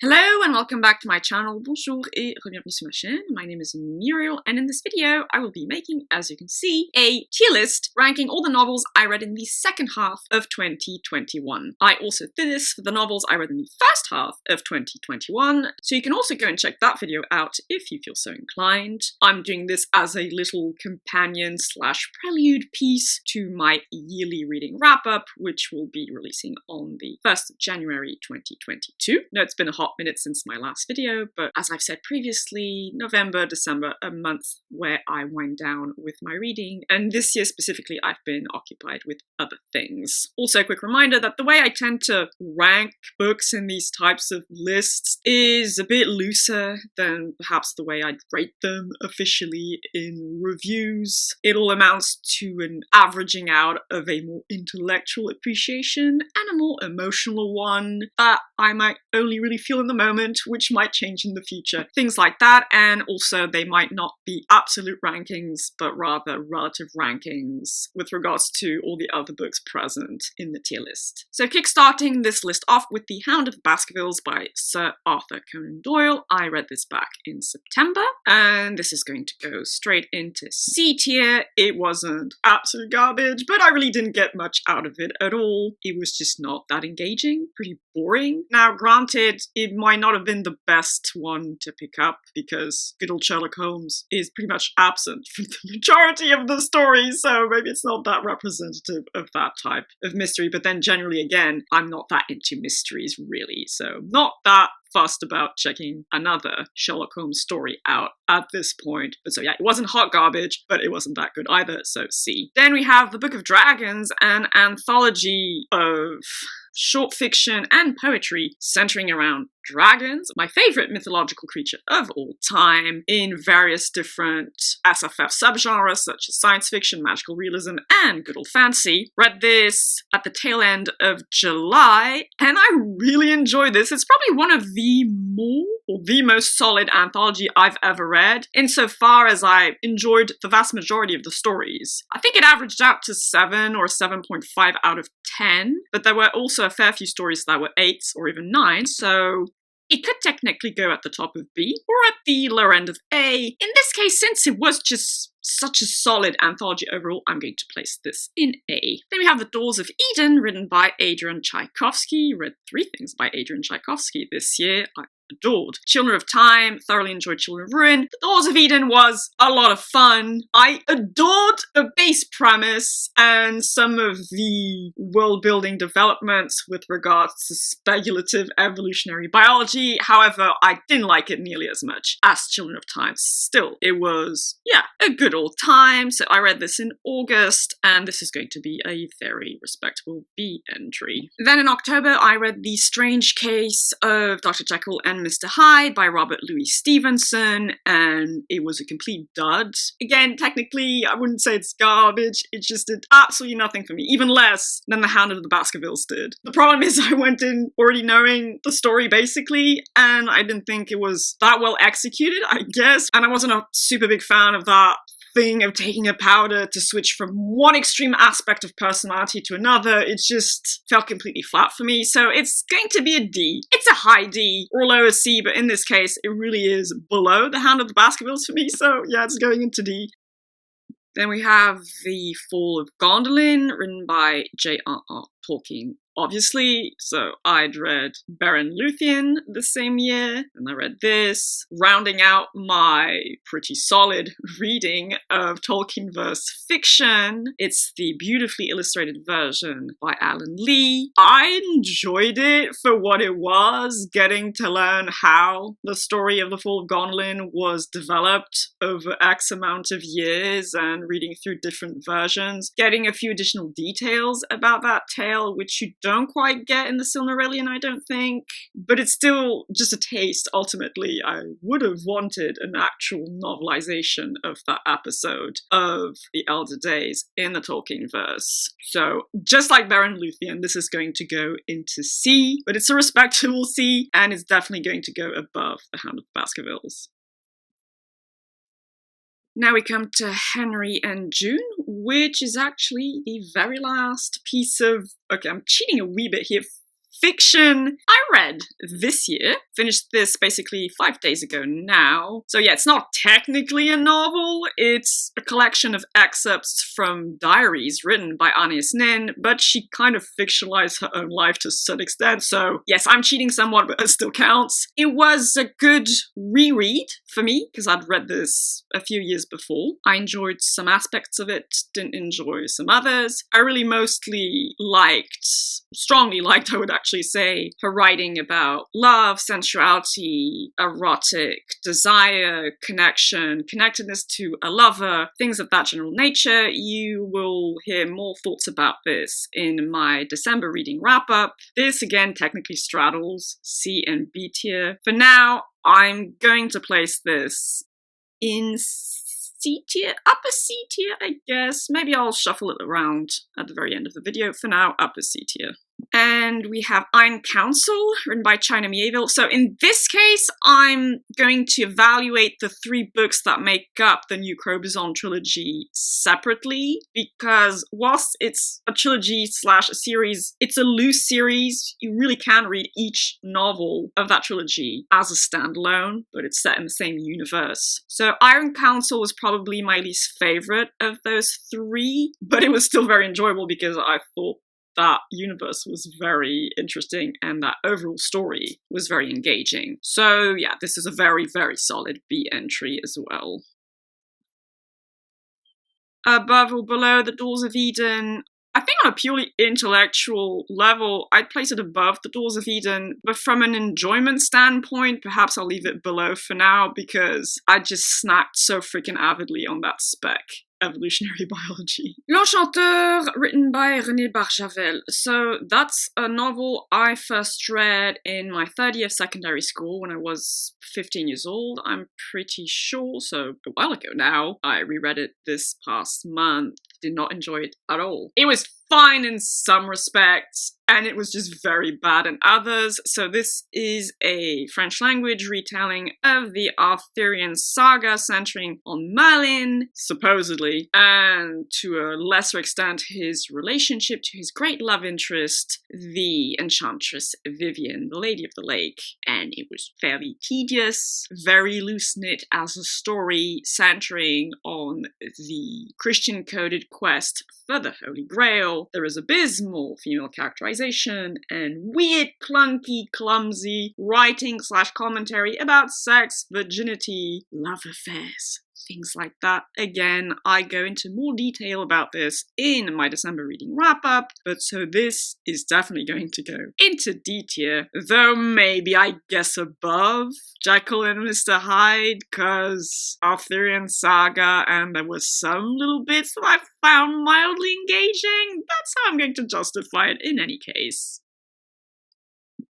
Hello and welcome back to my channel. Bonjour et bienvenue sur ma chaîne. My name is Muriel and in this video I will be making, as you can see, a tier list ranking all the novels I read in the second half of 2021. I also did this for the novels I read in the first half of 2021, so you can also go and check that video out if you feel so inclined. I'm doing this as a little companion slash prelude piece to my yearly reading wrap-up, which will be releasing on the 1st of January 2022. No, it's been a hot minute since my last video, but as I've said previously, November, December, a month where I wind down with my reading, and this year specifically I've been occupied with other things. Also a quick reminder that the way I tend to rank books in these types of lists is a bit looser than perhaps the way I'd rate them officially in reviews. It all amounts to an averaging out of a more intellectual appreciation and a more emotional one that I might only really feel in the moment, which might change in the future. Things like that, and also they might not be absolute rankings, but rather relative rankings with regards to all the other books present in the tier list. So kickstarting this list off with The Hound of the Baskervilles by Sir Arthur Conan Doyle. I read this back in September, and this is going to go straight into C tier. It wasn't absolute garbage, but I really didn't get much out of it at all. It was just not that engaging, pretty boring. Now, granted, it might not have been the best one to pick up because good old Sherlock Holmes is pretty much absent from the majority of the story, so maybe it's not that representative of that type of mystery. But then generally, again, I'm not that into mysteries really, so not that fussed about checking another Sherlock Holmes story out at this point. But so yeah, it wasn't hot garbage, but it wasn't that good either, so C. Then we have The Book of Dragons, an anthology of short fiction and poetry centering around dragons, my favorite mythological creature of all time, in various different SFF subgenres such as science fiction, magical realism, and good old fantasy. Read this at the tail end of July, and I really enjoyed this. It's probably one of the most solid anthology I've ever read, insofar as I enjoyed the vast majority of the stories. I think it averaged out to 7 or 7.5 out of 10, but there were also a fair few stories that were 8s or even 9, so it could technically go at the top of B or at the lower end of A. In this case, since it was just such a solid anthology overall, I'm going to place this in A. Then we have The Doors of Eden, written by Adrian Tchaikovsky. Read 3 things by Adrian Tchaikovsky this year. I adored Children of Time, thoroughly enjoyed Children of Ruin. The Doors of Eden was a lot of fun. I adored the base premise and some of the world-building developments with regards to speculative evolutionary biology. However, I didn't like it nearly as much as Children of Time. Still, it was, yeah, a good old time. So I read this in August, and this is going to be a very respectable B entry. Then in October, I read The Strange Case of Dr. Jekyll and Mr. Hyde by Robert Louis Stevenson, and it was a complete dud. Again, technically, I wouldn't say it's garbage, it just did absolutely nothing for me, even less than The Hound of the Baskervilles did. The problem is I went in already knowing the story basically, and I didn't think it was that well executed, I guess, and I wasn't a super big fan of that thing of taking a powder to switch from one extreme aspect of personality to another. It just felt completely flat for me, so it's going to be a D. It's a high D or lower C, but in this case it really is below The Hound of the Baskervilles for me, so yeah, it's going into D. Then we have The Fall of Gondolin, written by J.R.R. Tolkien, obviously. So I'd read Baron Luthien the same year, and I read this, rounding out my pretty solid reading of Tolkien-verse fiction. It's the beautifully illustrated version by Alan Lee. I enjoyed it for what it was, getting to learn how the story of The Fall of Gondolin was developed over X amount of years and reading through different versions, getting a few additional details about that tale, which you don't quite get in the Silmarillion, I don't think, but it's still just a taste. Ultimately, I would have wanted an actual novelization of that episode of The Elder Days in the Tolkien verse. So, just like Baron Luthien, this is going to go into C, but it's a respectable C, and it's definitely going to go above The Hound of the Baskervilles. Now we come to Henry and June, which is actually the very last piece of... Okay, I'm cheating a wee bit here. fiction I read this year. Finished this basically 5 days ago now. So yeah, it's not technically a novel, it's a collection of excerpts from diaries written by Anaïs Nin, but she kind of fictionalized her own life to some extent, so yes, I'm cheating somewhat, but it still counts. It was a good reread for me, because I'd read this a few years before. I enjoyed some aspects of it, didn't enjoy some others. I really mostly strongly liked, I would actually say, her writing about love, sensuality, erotic, desire, connection, connectedness to a lover, things of that general nature. You will hear more thoughts about this in my December reading wrap-up. This, again, technically straddles C and B tier. For now, I'm going to place this in C tier, upper C tier, I guess. Maybe I'll shuffle it around at the very end of the video. For now, upper C tier. And we have Iron Council, written by China Mieville. So in this case, I'm going to evaluate the 3 books that make up the New Crobuzon trilogy separately, because whilst it's a trilogy slash a series, it's a loose series. You really can read each novel of that trilogy as a standalone, but it's set in the same universe. So Iron Council was probably my least favorite of those 3, but it was still very enjoyable because I thought that universe was very interesting and that overall story was very engaging. So yeah, this is a very, very solid B entry as well. Above or below The Doors of Eden, I think on a purely intellectual level, I'd place it above The Doors of Eden, but from an enjoyment standpoint, perhaps I'll leave it below for now because I just snacked so freaking avidly on that spec. Evolutionary biology. L'Enchanteur, written by René Barjavel. So that's a novel I first read in my 3rd year of secondary school when I was 15 years old, I'm pretty sure, so a while ago now. I reread it this past month, did not enjoy it at all. It was fine in some respects, and it was just very bad in others. So this is a French language retelling of the Arthurian saga centering on Merlin, supposedly, and to a lesser extent his relationship to his great love interest, the enchantress Vivian, the Lady of the Lake. And it was fairly tedious, very loose-knit as a story centering on the Christian-coded quest for the Holy Grail. There is abysmal female characterization and weird, clunky, clumsy writing / commentary about sex, virginity, love affairs, things like that. Again, I go into more detail about this in my December reading wrap-up, but so this is definitely going to go into D tier, though maybe I guess above Jekyll and Mr. Hyde, because Arthurian saga, and there were some little bits that I found mildly engaging. That's how I'm going to justify it in any case.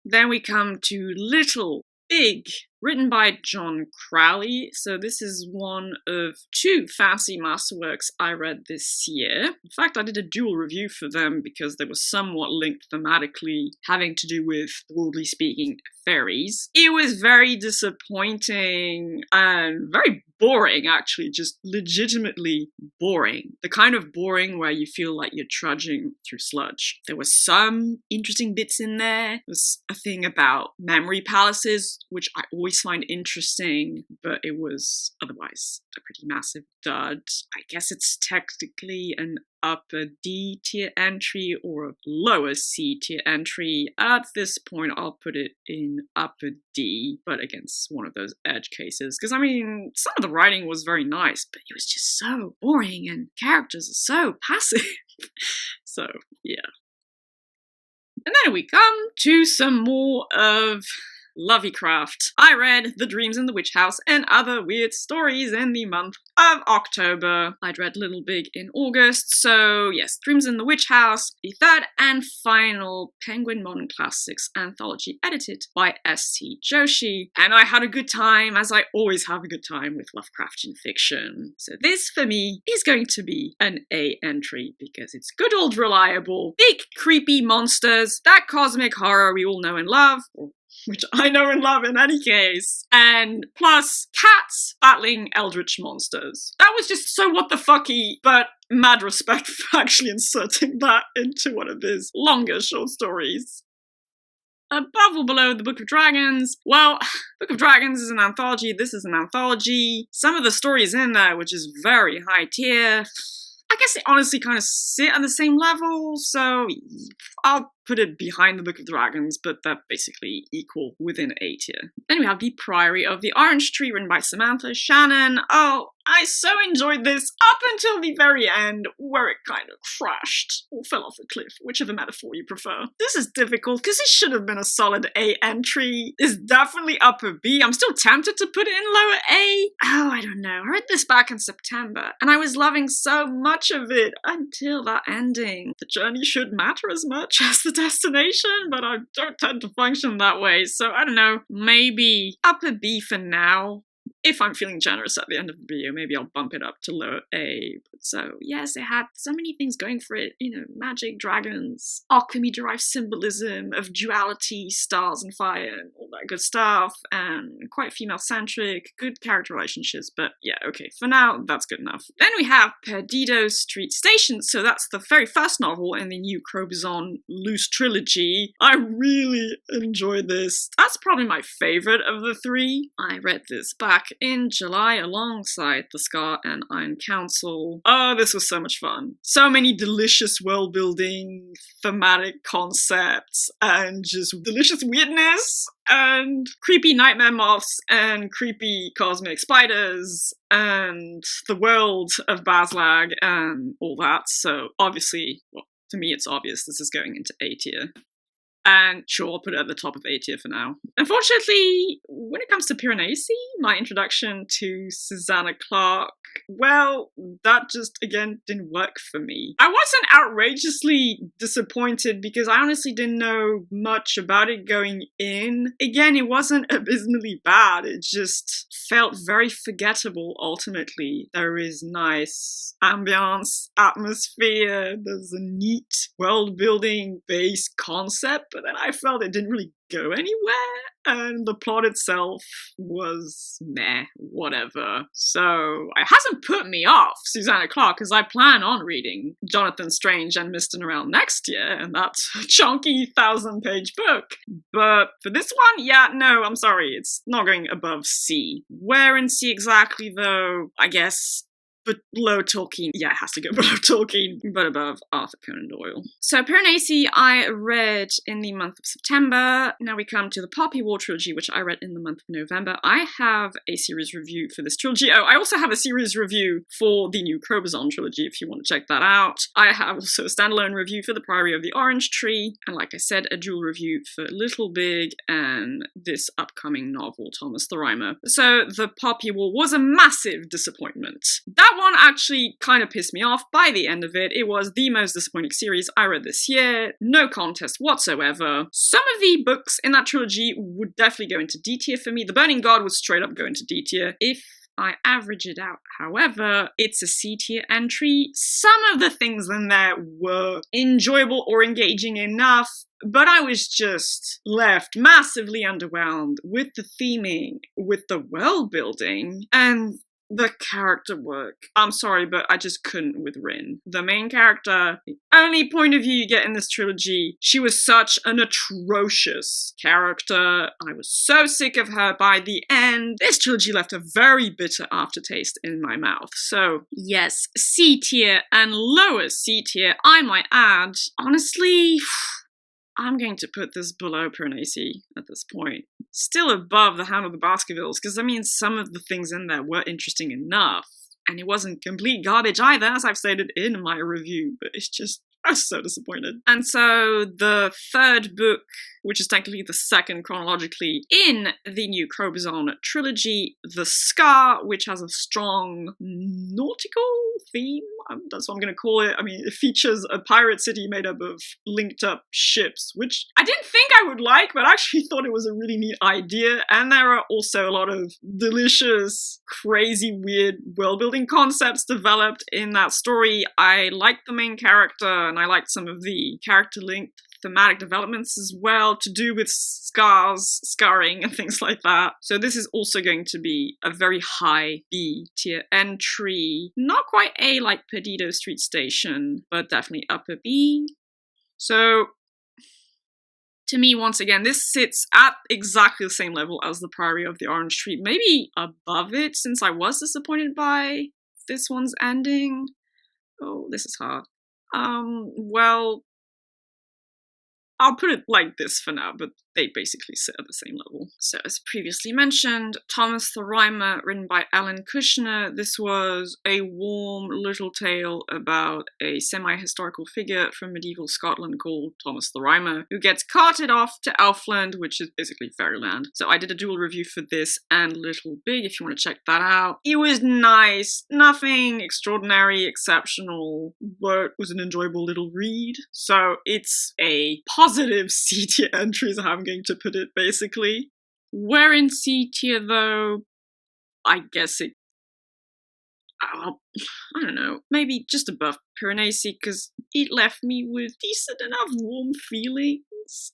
Then we come to Little Big, written by John Crowley. So this is one of 2 fantasy masterworks I read this year. In fact, I did a dual review for them because they were somewhat linked thematically, having to do with, broadly speaking, fairies. It was very disappointing and very boring, actually, just legitimately boring. The kind of boring where you feel like you're trudging through sludge. There were some interesting bits in there. There was a thing about memory palaces, which I always find interesting, but it was otherwise a pretty massive dud. I guess it's technically an upper D tier entry or a lower C tier entry. At this point, I'll put it in upper D, but against one of those edge cases. Because, I mean, some of the writing was very nice, but it was just so boring and characters are so passive. So, yeah. And then we come to some more of Lovecraft. I read The Dreams in the Witch House and Other Weird Stories in the month of October. I'd read Little Big in August, so yes, Dreams in the Witch House, the 3rd and final Penguin Modern Classics anthology edited by S.T. Joshi. And I had a good time, as I always have a good time with Lovecraftian fiction. So this, for me, is going to be an A entry, because it's good old reliable, big creepy monsters, that cosmic horror we all know and love, which I know and love in any case, and plus cats battling eldritch monsters. That was just so what the fucky, but mad respect for actually inserting that into one of his longer short stories. above or below the Book of Dragons? Well, Book of Dragons is an anthology, this is an anthology. Some of the stories in there, which is very high tier, I guess they honestly kind of sit on the same level, so I'll put it behind the Book of Dragons, but they're basically equal within A tier. Then we have the Priory of the Orange Tree, written by Samantha Shannon. Oh, I so enjoyed this up until the very end, where it kind of crashed, or fell off a cliff, whichever metaphor you prefer. This is difficult, because it should have been a solid A entry. It's definitely upper B. I'm still tempted to put it in lower A. Oh, I don't know. I read this back in September, and I was loving so much of it until that ending. The journey should matter as much as the destination, but I don't tend to function that way, so I don't know, maybe upper B for now. If I'm feeling generous at the end of the video, maybe I'll bump it up to lower A. But so, yes, it had so many things going for it. You know, magic, dragons, alchemy-derived symbolism of duality, stars and fire, and all that good stuff, and quite female-centric, good character relationships. But yeah, okay, for now, that's good enough. Then we have Perdido Street Station. So that's the very first novel in the new Crobuzon Loose trilogy. I really enjoyed this. That's probably my favorite of the three. I read this back in July alongside The Scar and Iron Council. Oh, this was so much fun. So many delicious world building, thematic concepts, and just delicious weirdness, and creepy nightmare moths, and creepy cosmic spiders, and the world of Bas-Lag, and all that. So obviously, well, to me it's obvious this is going into A tier. And sure, I'll put it at the top of A tier for now. Unfortunately, when it comes to Piranesi, my introduction to Susanna Clarke, well, that just, again, didn't work for me. I wasn't outrageously disappointed because I honestly didn't know much about it going in. Again, it wasn't abysmally bad, it just felt very forgettable ultimately. There is nice ambience, atmosphere, there's a neat world-building base concept, but then I felt it didn't really go anywhere, and the plot itself was meh, whatever. So it hasn't put me off Susanna Clarke, because I plan on reading Jonathan Strange and Mr. Norrell next year, and that's a chunky 1,000-page book. But for this one, yeah, no, I'm sorry, it's not going above C. Where in C exactly, though? I guess but below Tolkien. Yeah, it has to go below Tolkien, but above Arthur Conan Doyle. So Piranesi I read in the month of September. Now we come to the Poppy War trilogy, which I read in the month of November. I have a series review for this trilogy. Oh, I also have a series review for the new Crobuzon trilogy, if you want to check that out. I have also a standalone review for the Priory of the Orange Tree, and like I said, a dual review for Little Big and this upcoming novel, Thomas the Rhymer. So the Poppy War was a massive disappointment. That one actually kind of pissed me off by the end of it. It was the most disappointing series I read this year. No contest whatsoever. Some of the books in that trilogy would definitely go into D tier for me. The Burning God would straight up go into D tier. If I average it out, however, it's a C tier entry. Some of the things in there were enjoyable or engaging enough, but I was just left massively underwhelmed with the theming, with the world building, and the character work. I'm sorry, but I just couldn't with Rin. The main character, the only point of view you get in this trilogy, she was such an atrocious character. I was so sick of her by the end. This trilogy left a very bitter aftertaste in my mouth. So yes, C tier and lower C tier, I might add. Honestly, I'm going to put this below Piranesi at this point. Still above The Hound of the Baskervilles, because I mean, some of the things in there were interesting enough. And it wasn't complete garbage either, as I've stated in my review, but it's just, I was so disappointed. And so the third book, which is technically the second chronologically in the new Crobuzon trilogy, The Scar, which has a strong nautical theme. That's what I'm going to call it. I mean, it features a pirate city made up of linked up ships, which I didn't think I would like, but I actually thought it was a really neat idea. And there are also a lot of delicious, crazy, weird world-building concepts developed in that story. I liked the main character, and I liked some of the character-linked thematic developments as well, to do with scarring and things like that. So this is also going to be a very high B tier entry. Not quite A like Perdido Street Station, but definitely upper B. So To me, once again, this sits at exactly the same level as the Priory of the Orange Tree, maybe above it, since I was disappointed by this one's ending. Oh, this is hard. Well, I'll put it like this for now, but they basically sit at the same level. So as previously mentioned, Thomas the Rhymer, written by Alan Kushner. This was a warm little tale about a semi-historical figure from medieval Scotland called Thomas the Rhymer, who gets carted off to Elfland, which is basically fairyland. So I did a dual review for this and Little Big, if you want to check that out. It was nice, nothing extraordinary, exceptional, but it was an enjoyable little read. So it's a positive C tier entry, is how I'm going to put it, basically. Where in C tier, though, I guess it, I don't know, maybe just above Piranesi, because it left me with decent enough warm feelings.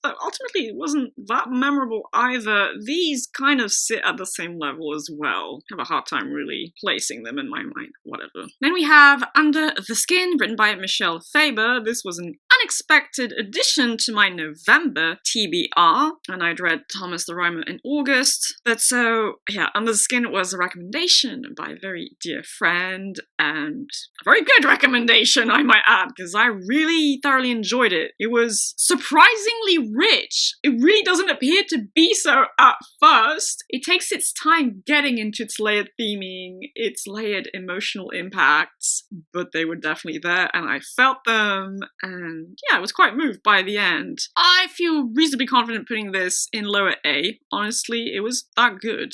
Ultimately, it wasn't that memorable either. These kind of sit at the same level as well. I have a hard time really placing them in my mind, whatever. Then we have Under the Skin, written by Michelle Faber. This was an unexpected addition to my November TBR, and I'd read Thomas the Rhymer in August. But so, yeah, Under the Skin was a recommendation by a very dear friend, and a very good recommendation, I might add, because I really thoroughly enjoyed it. It was surprisingly rich. It really doesn't appear to be so at first. It takes its time getting into its layered theming, its layered emotional impacts, but they were definitely there, and I felt them, and yeah, I was quite moved by the end. I feel reasonably confident putting this in lower A. Honestly, it was that good.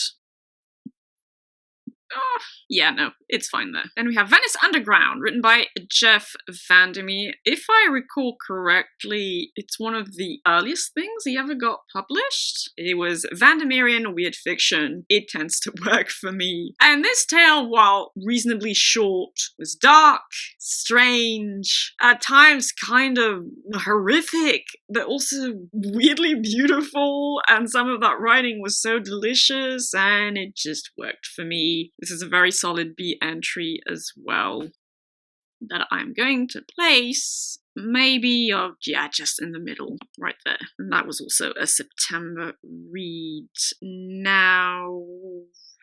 Oh, yeah, no, it's fine there. Then we have Venice Underground, written by Jeff Vandermeer. If I recall correctly, it's one of the earliest things he ever got published. It was Vandermeerian weird fiction. It tends to work for me. And this tale, while reasonably short, was dark, strange, at times kind of horrific, but also weirdly beautiful, and some of that writing was so delicious, and it just worked for me. This is a very solid B entry as well that I'm going to place maybe, just in the middle, right there. And that was also a September read. Now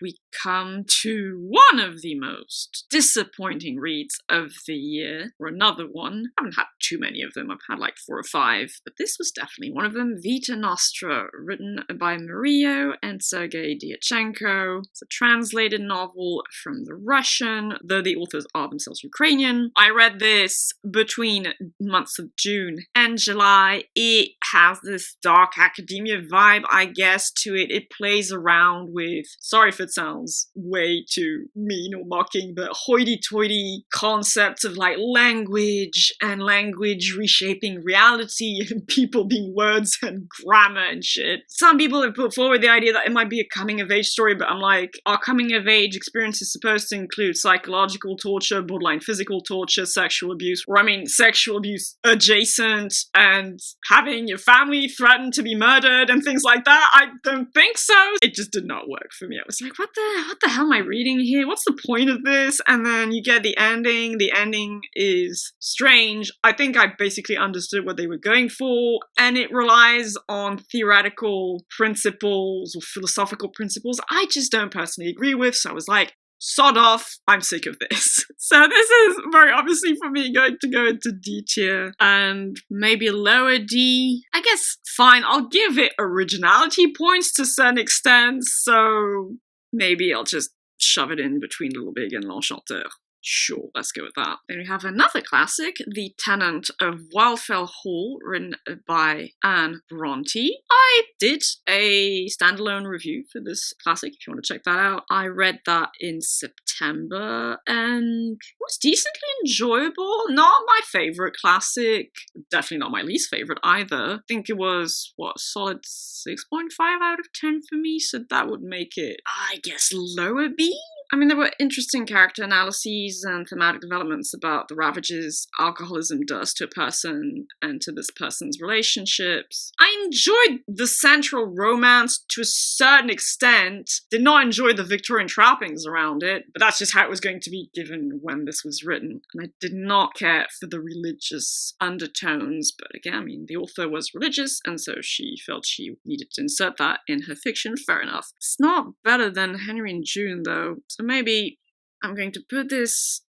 we come to one of the most disappointing reads of the year, or another one. I haven't had too many of them, I've had like 4 or 5, but this was definitely one of them. Vita Nostra, written by Mario and Sergei Dyachenko. It's a translated novel from the Russian, though the authors are themselves Ukrainian. I read this between months of June and July. It has this dark academia vibe, I guess, to it. It plays around with, sorry if it sounds way too mean or mocking, but hoity-toity concepts of like language and language reshaping reality and people being words and grammar and shit. Some people have put forward the idea that it might be a coming-of-age story, but I'm like, our coming-of-age experience is supposed to include psychological torture, borderline physical torture, sexual abuse, or I mean sexual abuse adjacent, and having your family threatened to be murdered and things like that? I don't think so. It just did not work for me. I was like, what the hell am I reading here? What's the point of this? And then you get the ending. The ending is strange. I think I basically understood what they were going for, and it relies on theoretical principles or philosophical principles I just don't personally agree with, so I was like, sod off, I'm sick of this. So this is very obviously for me going to go into D tier and maybe lower D. I guess fine, I'll give it originality points to a certain extent, so maybe I'll just shove it in between Little Big and L'Enchanteur. Sure, let's go with that. Then we have another classic, The Tenant of Wildfell Hall, written by Anne Bronte. I did a standalone review for this classic, if you want to check that out. I read that in September, and it was decently enjoyable. Not my favorite classic, definitely not my least favorite either. I think it was, a solid 6.5 out of 10 for me, so that would make it, I guess, lower B? I mean, there were interesting character analyses and thematic developments about the ravages alcoholism does to a person and to this person's relationships. I enjoyed the central romance to a certain extent. Did not enjoy the Victorian trappings around it, but that's just how it was going to be given when this was written. And I did not care for the religious undertones, but again, I mean, the author was religious, and so she felt she needed to insert that in her fiction. Fair enough. It's not better than Henry and June, though, so maybe I'm going to put this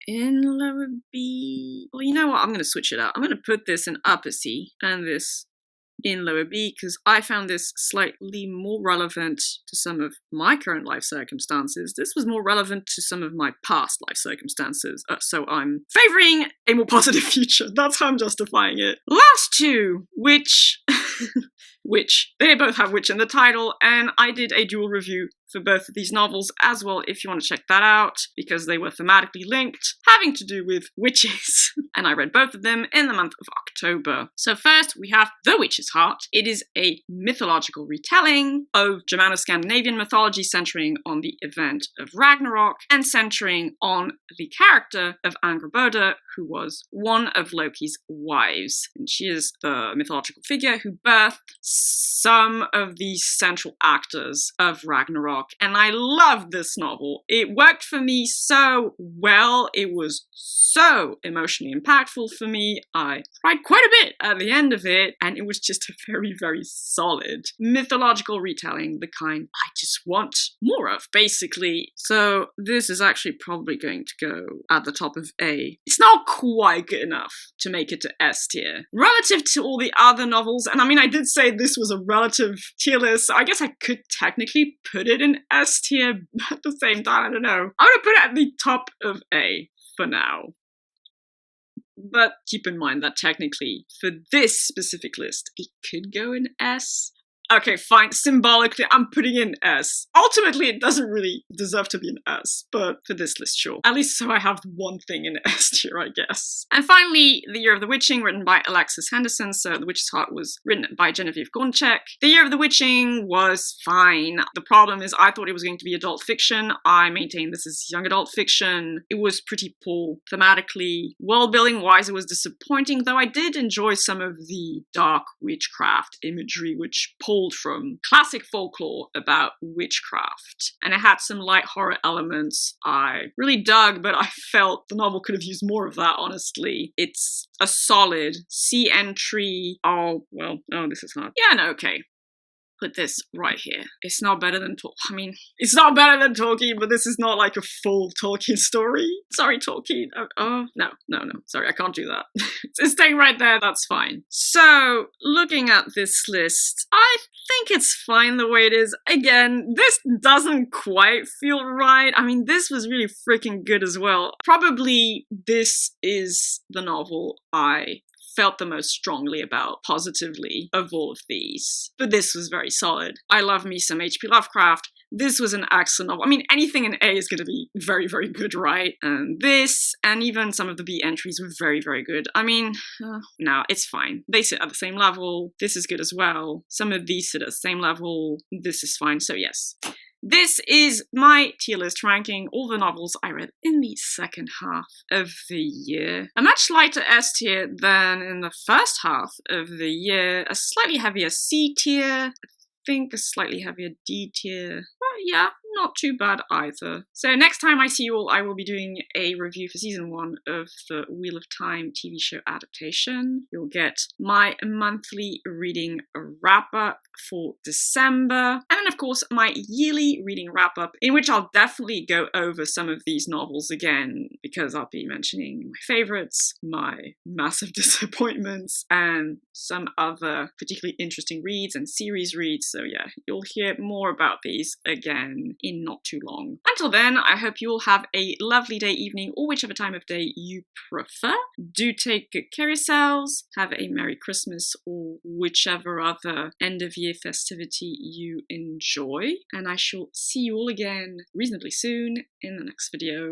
in lower B. Well, you know what? I'm going to switch it out. I'm going to put this in upper C and this in lower B, because I found this slightly more relevant to some of my current life circumstances. This was more relevant to some of my past life circumstances, so I'm favouring a more positive future. That's how I'm justifying it. Last two, which... Which, they both have witch in the title, and I did a dual review for both of these novels as well if you want to check that out, because they were thematically linked, having to do with witches. And I read both of them in the month of October. So first, we have The Witch's Heart. It is a mythological retelling of Germano-Scandinavian mythology centering on the event of Ragnarok and centering on the character of Angrboda, who was one of Loki's wives. And she is the mythological figure who birthed some of the central actors of Ragnarok. And I loved this novel. It worked for me so well. It was so emotionally impactful for me. I cried quite a bit at the end of it, and it was just a very, very solid mythological retelling, the kind I just want more of, basically. So this is actually probably going to go at the top of A. It's not quite good enough to make it to S tier. Relative to all the other novels, and I mean, I did say this was a relative tier list, so I guess I could technically put it in S tier, but at the same time, I don't know. I'm gonna put it at the top of A for now. But keep in mind that technically, for this specific list, it could go in S. Okay, fine. Symbolically, I'm putting in S. Ultimately, it doesn't really deserve to be an S, but for this list, sure. At least so I have one thing in S tier, I guess. And finally, The Year of the Witching, written by Alexis Henderson. So The Witch's Heart was written by Genevieve Gonchek. The Year of the Witching was fine. The problem is I thought it was going to be adult fiction. I maintain this is young adult fiction. It was pretty poor thematically. World-building-wise, it was disappointing, though I did enjoy some of the dark witchcraft imagery, which pulled from classic folklore about witchcraft. And it had some light horror elements I really dug, but I felt the novel could have used more of that, honestly. It's a solid C entry. Oh, well, oh, this is hard. Yeah, no, okay. Put this right here. It's not better than I mean, it's not better than Tolkien, but this is not like a full Tolkien story. Sorry, Tolkien. No. Sorry, I can't do that. It's staying right there, that's fine. So, looking at this list, I think it's fine the way it is. Again, this doesn't quite feel right. I mean, this was really freaking good as well. Probably this is the novel I felt the most strongly about positively of all of these. But this was very solid. I love me some H.P. Lovecraft. This was an excellent novel. I mean, anything in A is going to be very, very good, right? And this, and even some of the B entries were very, very good. I mean, no, it's fine. They sit at the same level. This is good as well. Some of these sit at the same level. This is fine. So yes. This is my tier list ranking all the novels I read in the second half of the year. A much lighter S tier than in the first half of the year. A slightly heavier C tier. I think a slightly heavier D tier. Well, yeah, not too bad either. So next time I see you all, I will be doing a review for season 1 of the Wheel of Time TV show adaptation. You'll get my monthly reading wrap-up for December, and then of course my yearly reading wrap-up, in which I'll definitely go over some of these novels again, because I'll be mentioning my favorites, my massive disappointments, and some other particularly interesting reads and series reads. So yeah, you'll hear more about these again in not too long. Until then, I hope you all have a lovely day, evening, or whichever time of day you prefer. Do take good care of yourselves, have a Merry Christmas, or whichever other end of year festivity you enjoy, and I shall see you all again reasonably soon in the next video.